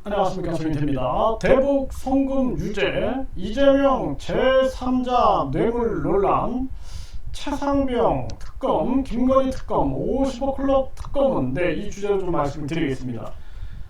안녕하십니까, 정인태입니다. 대북 송금 유죄, 이재명 제3자 뇌물 논란, 최상병 특검, 김건희 특검, 55클럽 특검은 이 주제로 좀 말씀드리겠습니다.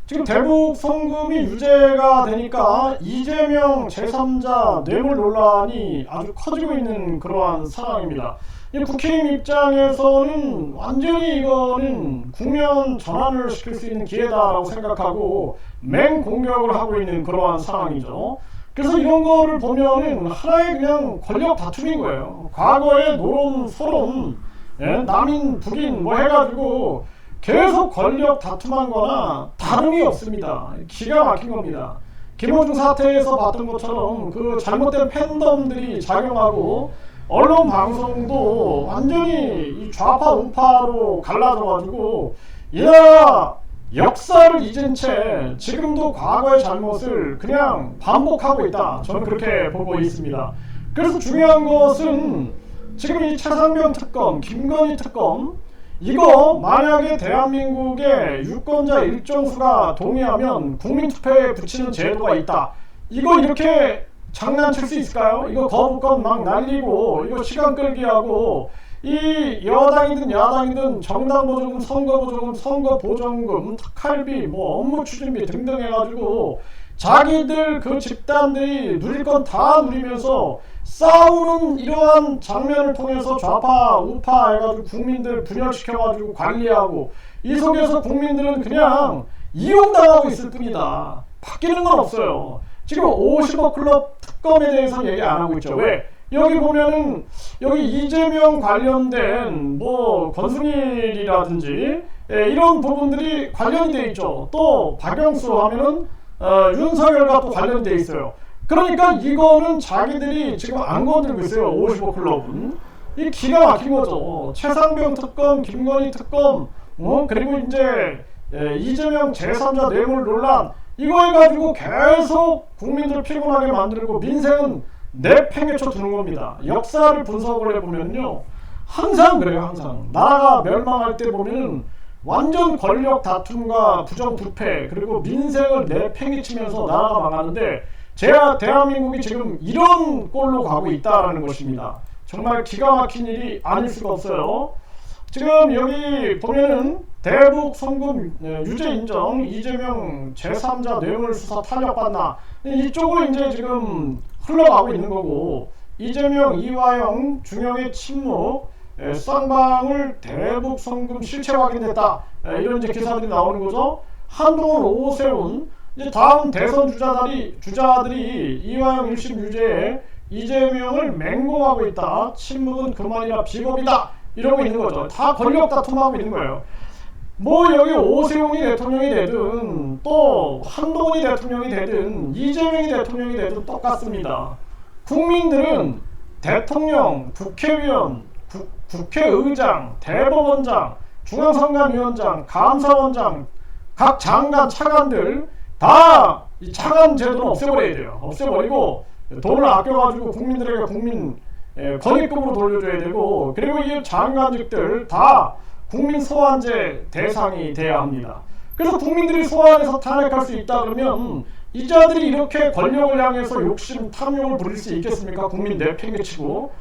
지금 대북 송금이 유죄가 되니까 이재명 제3자 뇌물 논란이 아주 커지고 있는 그러한 상황입니다. 국힘 입장에서는 완전히 이거는 국면 전환을 시킬 수 있는 기회다라고 생각하고 맹공격을 하고 있는 그러한 상황이죠. 그래서 이런 거를 보면은 하나의 그냥 권력 다툼인 거예요. 과거의 노론, 소론, 남인, 북인 뭐 해가지고 계속 권력 다툼한 거나 다름이 없습니다. 기가 막힌 겁니다. 김어준 사태에서 봤던 것처럼 그 잘못된 팬덤들이 작용하고 언론 방송도 완전히 이 좌파 우파로 갈라져가지고 이 나라 역사를 잊은 채 지금도 과거의 잘못을 그냥 반복하고 있다. 저는 그렇게 보고 있습니다. 그래서 중요한 것은 지금 이 최상병 특검, 김건희 특검, 이거 만약에 대한민국의 유권자 일정수가 동의하면 국민투표에 붙이는 제도가 있다. 이거 이렇게 장난칠 수 있을까요? 이거 거부권 막 날리고 이거 시간 끌기하고 이 여당이든 야당이든 정당 보조금, 선거 보조금, 선거 보전금, 특할비, 뭐 업무 추진비 등등 해가지고 자기들 그 집단들이 누릴 건 다 누리면서 싸우는 이러한 장면을 통해서 좌파 우파 해가지고 국민들 분열시켜가지고 관리하고 이 속에서 국민들은 그냥 이용당하고 있을 뿐이다. 바뀌는 건 없어요. 지금 55클럽 특검에 대해서는 얘기 안 하고 있죠. 왜? 여기 보면은 여기 이재명 관련된 뭐 권순일이라든지 이런 부분들이 관련이 돼 있죠. 또 박영수 하면은 윤석열과 또 관련돼 있어요. 그러니까 이거는 자기들이 지금 안 건들고 있어요. 55클럽은 이 기가 막힌 거죠. 최상병 특검, 김건희 특검, 그리고 이제 이재명 제3자 뇌물 논란 이거 해가지고 계속 국민들 피곤하게 만들고 민생은 내팽개쳐 두는 겁니다. 역사를 분석을 해보면요, 항상 그래요. 항상 나라가 멸망할 때 보면은 완전 권력 다툼과 부정부패 그리고 민생을 내팽개치면서 나라가 망하는데 대한민국이 지금 이런 꼴로 가고 있다는 것입니다. 정말 기가 막힌 일이 아닐 수가 없어요. 지금 여기 보면은 대북 송금 유죄 인정, 이재명 제3자 뇌물 수사 탄력받나, 이쪽으로 이제 지금 흘러가고 있는 거고, 이재명, 이화영, 중영의 침묵, 쌍방울 대북 송금 실체 확인됐다, 이런 이제 기사들이 나오는 거죠. 한동훈, 오세훈, 이제 다음 대선 주자들이 이화영 1심 유죄에 이재명을 맹공하고 있다. 침묵은 그만이라 비겁이다. 이러고 있는 거죠. 다 권력 다툼하고 있는 거예요. 뭐 여기 오세훈이 대통령이 되든 또 한동훈이 대통령이 되든 이재명이 대통령이 되든 똑같습니다. 국민들은 대통령, 국회의원, 국회의장, 대법원장, 중앙선관위원장, 감사원장, 각 장관, 차관들 다 이 차관 제도는 없애버려야 돼요. 없애버리고 돈을 아껴가지고 국민들에게 국민 권익금으로 돌려줘야 되고, 그리고 이 장관직들 다 국민 소환제 대상이 돼야 합니다. 그래서 국민들이 소환해서 탄핵할 수 있다 그러면 이 자들이 이렇게 권력을 향해서 욕심, 탐욕을 부릴 수 있겠습니까? 국민 내팽개치고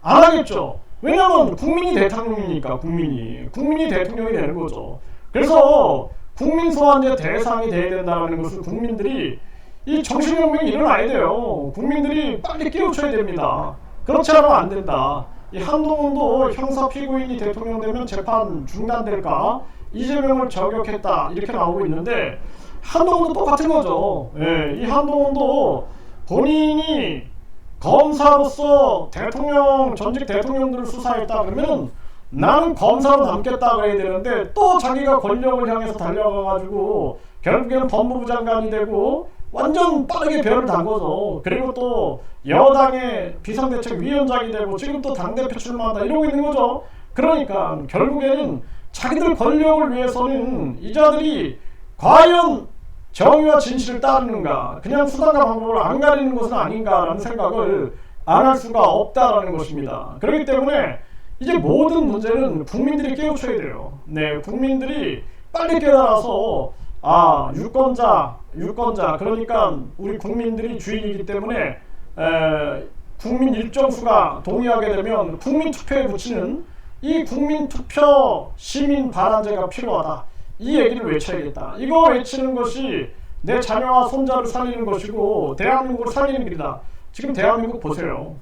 안 하겠죠. 왜냐면 국민이 대통령이니까. 국민이 대통령이 되는 거죠. 그래서 국민 소환제 대상이 돼야 된다는 것은 국민들이 이 정신혁명이 일어나야 돼요. 국민들이 빨리 깨우쳐야 됩니다. 그렇지 않으면 안 된다. 이 한동훈도 형사 피고인이 대통령 되면 재판 중단될까? 이재명을 저격했다. 이렇게 나오고 있는데 한동훈도 똑같은 거죠. 이 한동훈도 본인이 검사로서 전직 대통령들을 수사했다 그러면 나는 검사로 남겠다 그래야 되는데 또 자기가 권력을 향해서 달려가가지고 결국에는 법무부 장관이 되고 완전 빠르게 별을 단 거죠. 그리고 또 여당의 비상대책위원장이 되고 지금 또 당대표 출마한다 이러고 있는 거죠. 그러니까 결국에는 자기들 권력을 위해서는 이 자들이 과연 정의와 진실을 따르는가, 그냥 수단과 방법을 안 가리는 것은 아닌가라는 생각을 안 할 수가 없다라는 것입니다. 그렇기 때문에 이제 모든 문제는 국민들이 깨우쳐야 돼요. 국민들이 빨리 깨달아서 유권자 그러니까 우리 국민들이 주인이기 때문에 국민 일정수가 동의하게 되면 국민투표에 붙이는 이 국민투표 시민 반환제가 필요하다. 이 얘기를 외쳐야겠다. 이거 외치는 것이 내 자녀와 손자를 살리는 것이고 대한민국을 살리는 길이다. 지금 대한민국 보세요.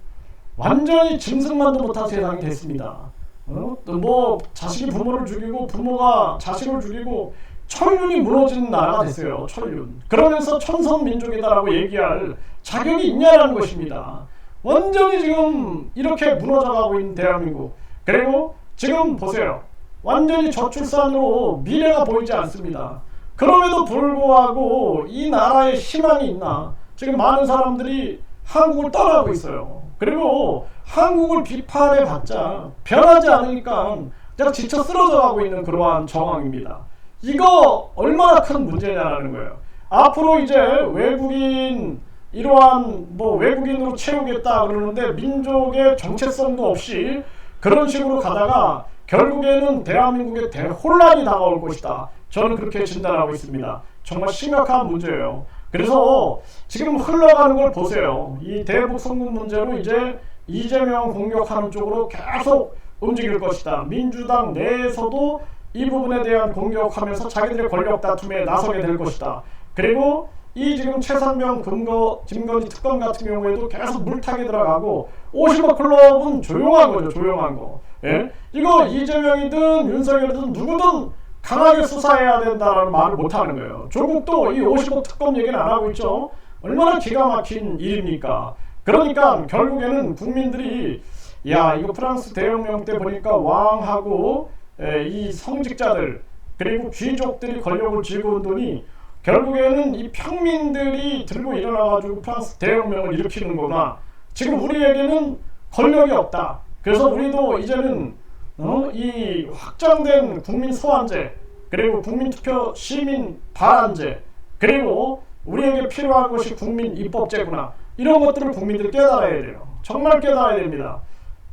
완전히 짐승만도 못한 세상이 됐습니다. 뭐 자식이 부모를 죽이고 부모가 자식을 죽이고 천륜이 무너지는 나라가 됐어요. 천륜. 그러면서 천선민족이다라고 얘기할 자격이 있냐라는 것입니다. 완전히 지금 이렇게 무너져가고 있는 대한민국. 그리고 지금 보세요. 완전히 저출산으로 미래가 보이지 않습니다. 그럼에도 불구하고 이 나라에 희망이 있나? 지금 많은 사람들이 한국을 떠나고 있어요. 그리고 한국을 비판해봤자 변하지 않으니까 그냥 지쳐 쓰러져가고 있는 그러한 정황입니다. 이거 얼마나 큰 문제냐라는 거예요. 앞으로 이제 외국인 이러한 외국인으로 채우겠다 그러는데 민족의 정체성도 없이 그런 식으로 가다가 결국에는 대한민국에 대혼란이 다가올 것이다. 저는 그렇게 진단하고 있습니다. 정말 심각한 문제예요. 그래서 지금 흘러가는 걸 보세요. 이 대북 송금 문제로 이제 이재명 공격하는 쪽으로 계속 움직일 것이다. 민주당 내에서도 이 부분에 대한 공격하면서 자기들의 권력 다툼에 나서게 될 것이다. 그리고 이 지금 최상병 김건희 특검 같은 경우에도 계속 물타기 들어가고 50억 클럽은 조용한 거죠. 조용한 거. 예? 이거 이재명이든 윤석열이든 누구든 강하게 수사해야 된다라는 말을 못하는 거예요. 조국도 이 50억 특검 얘기는 안 하고 있죠. 얼마나 기가 막힌 일입니까? 그러니까 결국에는 국민들이 이거 프랑스 대혁명 때 보니까 왕하고 이 성직자들 그리고 귀족들이 권력을 쥐고 온 돈이 결국에는 이 평민들이 들고 일어나가지고 프랑스 대혁명을 일으키는구나. 지금 우리에게는 권력이 없다. 그래서 우리도 이제는 이 확장된 국민 소환제 그리고 국민투표 시민 반환제 그리고 우리에게 필요한 것이 국민 입법제구나. 이런 것들을 국민들이 깨달아야 돼요. 정말 깨달아야 됩니다.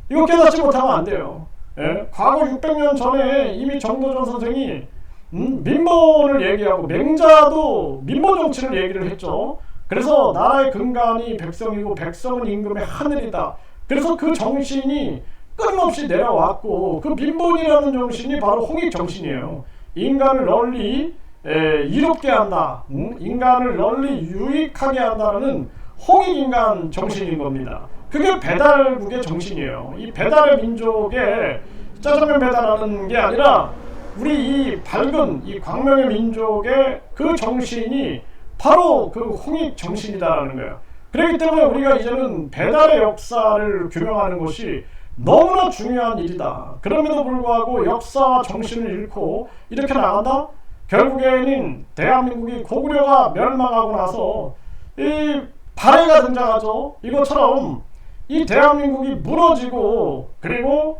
이거 깨닫지 못하면 안 돼요. 예? 과거 600년 전에 이미 정도전 선생이 민본을 얘기하고 맹자도 민본 정치를 얘기를 했죠. 그래서 나라의 근간이 백성이고 백성은 임금의 하늘이다. 그래서 그 정신이 끊임없이 내려왔고 그 민본이라는 정신이 바로 홍익 정신이에요. 인간을 널리 이롭게 한다. 인간을 널리 유익하게 한다는 홍익인간 정신인 겁니다. 그게 배달국의 정신이에요. 이 배달의 민족에 짜장면 배달하는 게 아니라 우리 이 밝은 이 광명의 민족의 그 정신이 바로 그 홍익 정신이다라는 거예요. 그렇기 때문에 우리가 이제는 배달의 역사를 규명하는 것이 너무나 중요한 일이다. 그럼에도 불구하고 역사와 정신을 잃고 이렇게 나간다? 결국에는 대한민국이 고구려가 멸망하고 나서 이 발해가 등장하죠. 이것처럼 이 대한민국이 무너지고 그리고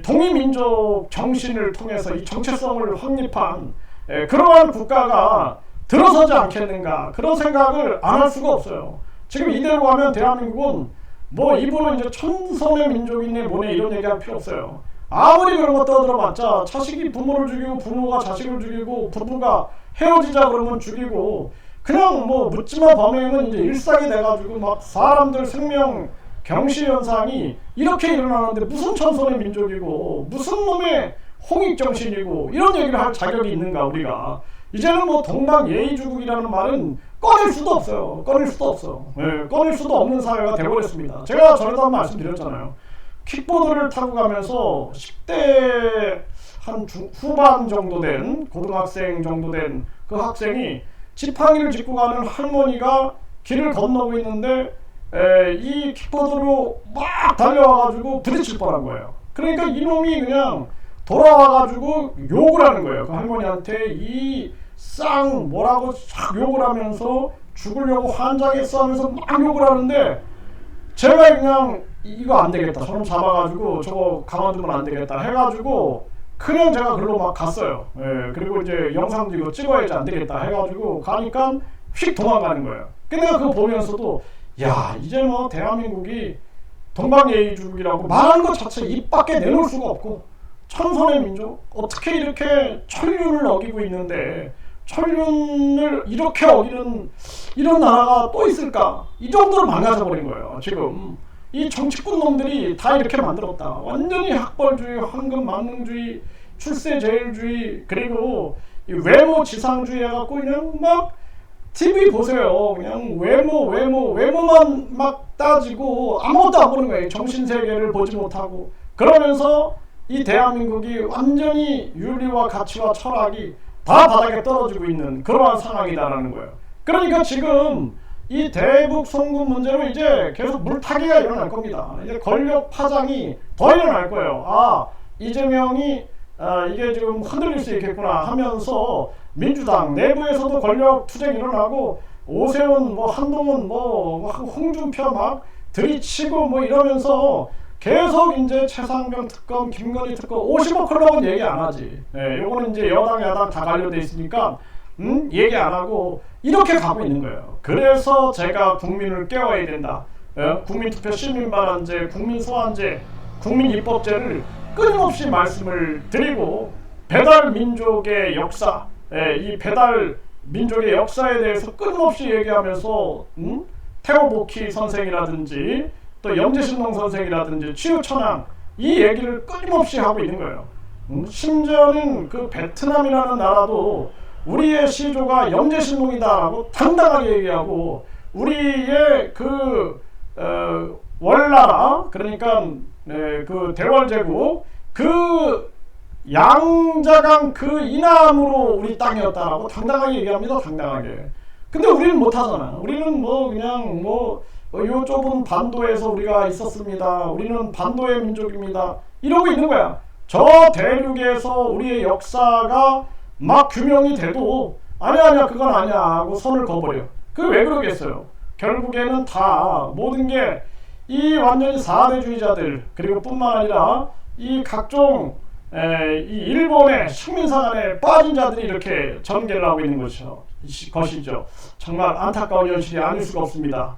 동이민족 정신을 통해서 이 정체성을 확립한 그러한 국가가 들어서지 않겠는가 그런 생각을 안 할 수가 없어요. 지금 이대로 가면 대한민국은 이분은 이제 천선의 민족이네 뭐네 이런 얘기할 필요 없어요. 아무리 그런 거 떠들어봤자 자식이 부모를 죽이고 부모가 자식을 죽이고 부부가 헤어지자 그러면 죽이고 그냥 묻지마 범행은 이제 일상이 돼가지고 막 사람들 생명 경시 현상이 이렇게 일어나는데 무슨 천선의 민족이고 무슨 놈의 홍익정신이고 이런 얘기를 할 자격이 있는가 우리가. 이제는 동방예의주국이라는 말은 꺼낼 수도 없어요. 꺼낼 수도 없어. 꺼낼 수도 없는 사회가 되어버렸습니다. 제가 전에도 한번 말씀드렸잖아요. 킥보드를 타고 가면서 10대 한 후반 정도 된 고등학생 정도 된 그 학생이 지팡이를 짚고 가는 할머니가 길을 건너고 있는데 이 킥보드로 막 달려와가지고 부딪힐 뻔한 거예요. 그러니까 이놈이 그냥 돌아와가지고 욕을 하는 거예요. 그 할머니한테 뭐라고 싹 욕을 하면서 죽으려고 환장했어 하면서 막 욕을 하는데 제가 그냥 이거 안 되겠다. 저놈 잡아가지고 저거 가만두면 안 되겠다 해가지고 그냥 제가 글로 막 갔어요. 그리고 이제 영상도 이거 찍어야지 안 되겠다 해가지고 가니까 휙 도망가는 거예요. 근데 내가 그거 보면서도 이제 대한민국이 동방예의주국이라고 말하는 것 자체 입 밖에 내놓을 수가 없고 천선의 민족 어떻게 이렇게 천륜을 어기고 있는데 천륜을 이렇게 어기는 이런 나라가 또 있을까? 이 정도로 망가져 버린 거예요. 지금 이 정치꾼 놈들이 다 이렇게 만들었다. 완전히 학벌주의, 황금만능주의, 출세제일주의, 그리고 이 외모지상주의 해갖고 그냥 막 TV 보세요. 그냥 외모만 막 따지고 아무것도 안 보는 거예요. 정신세계를 보지 못하고. 그러면서 이 대한민국이 완전히 윤리와 가치와 철학이 다 바닥에 떨어지고 있는 그러한 상황이다라는 거예요. 그러니까 지금 이 대북 송금 문제로 이제 계속 물타기가 일어날 겁니다. 이제 권력 파장이 더 일어날 거예요. 아, 이재명이 이게 지금 흔들릴 수 있겠구나 하면서 민주당 내부에서도 권력 투쟁이 일어나고 오세훈, 뭐 한동훈, 뭐 홍준표 막 들이치고 뭐 이러면서 계속 이제 최상병 특검, 김건희 특검, 55 클럽은 얘기 안 하지. 네, 요거는 이제 여당, 야당 다 관련돼 있으니까 얘기 안 하고 이렇게 가고 있는 거예요. 그래서 제가 국민을 깨워야 된다. 국민투표 시민반환제, 국민소환제, 국민입법제를 끊임없이 말씀을 드리고 배달민족의 역사, 이 배달민족의 역사에 대해서 끊임없이 얘기하면서 태호복희 선생이라든지 또 영재신동 선생이라든지 치유천왕 이 얘기를 끊임없이 하고 있는 거예요. 심지어는 그 베트남이라는 나라도 우리의 시조가 영재신동이다라고 당당하게 얘기하고 우리의 그 월나라 그러니까 그 대월제국 그 양자강 그 이남으로 우리 땅이었다라고 당당하게 얘기합니다. 당당하게. 근데 우리는 못하잖아. 우리는 뭐 그냥 요 좁은 반도에서 우리가 있었습니다. 우리는 반도의 민족입니다. 이러고 있는 거야. 저 대륙에서 우리의 역사가 막 규명이 돼도 아니야 그건 아니야 하고 선을 그어버려. 그게 왜 그러겠어요? 결국에는 다 모든 게 이 완전히 사대주의자들 그리고 뿐만 아니라 이 각종 이 일본의 식민사관에 빠진 자들이 이렇게 전개를 하고 있는 것이죠. 정말 안타까운 현실이 아닐 수가 없습니다.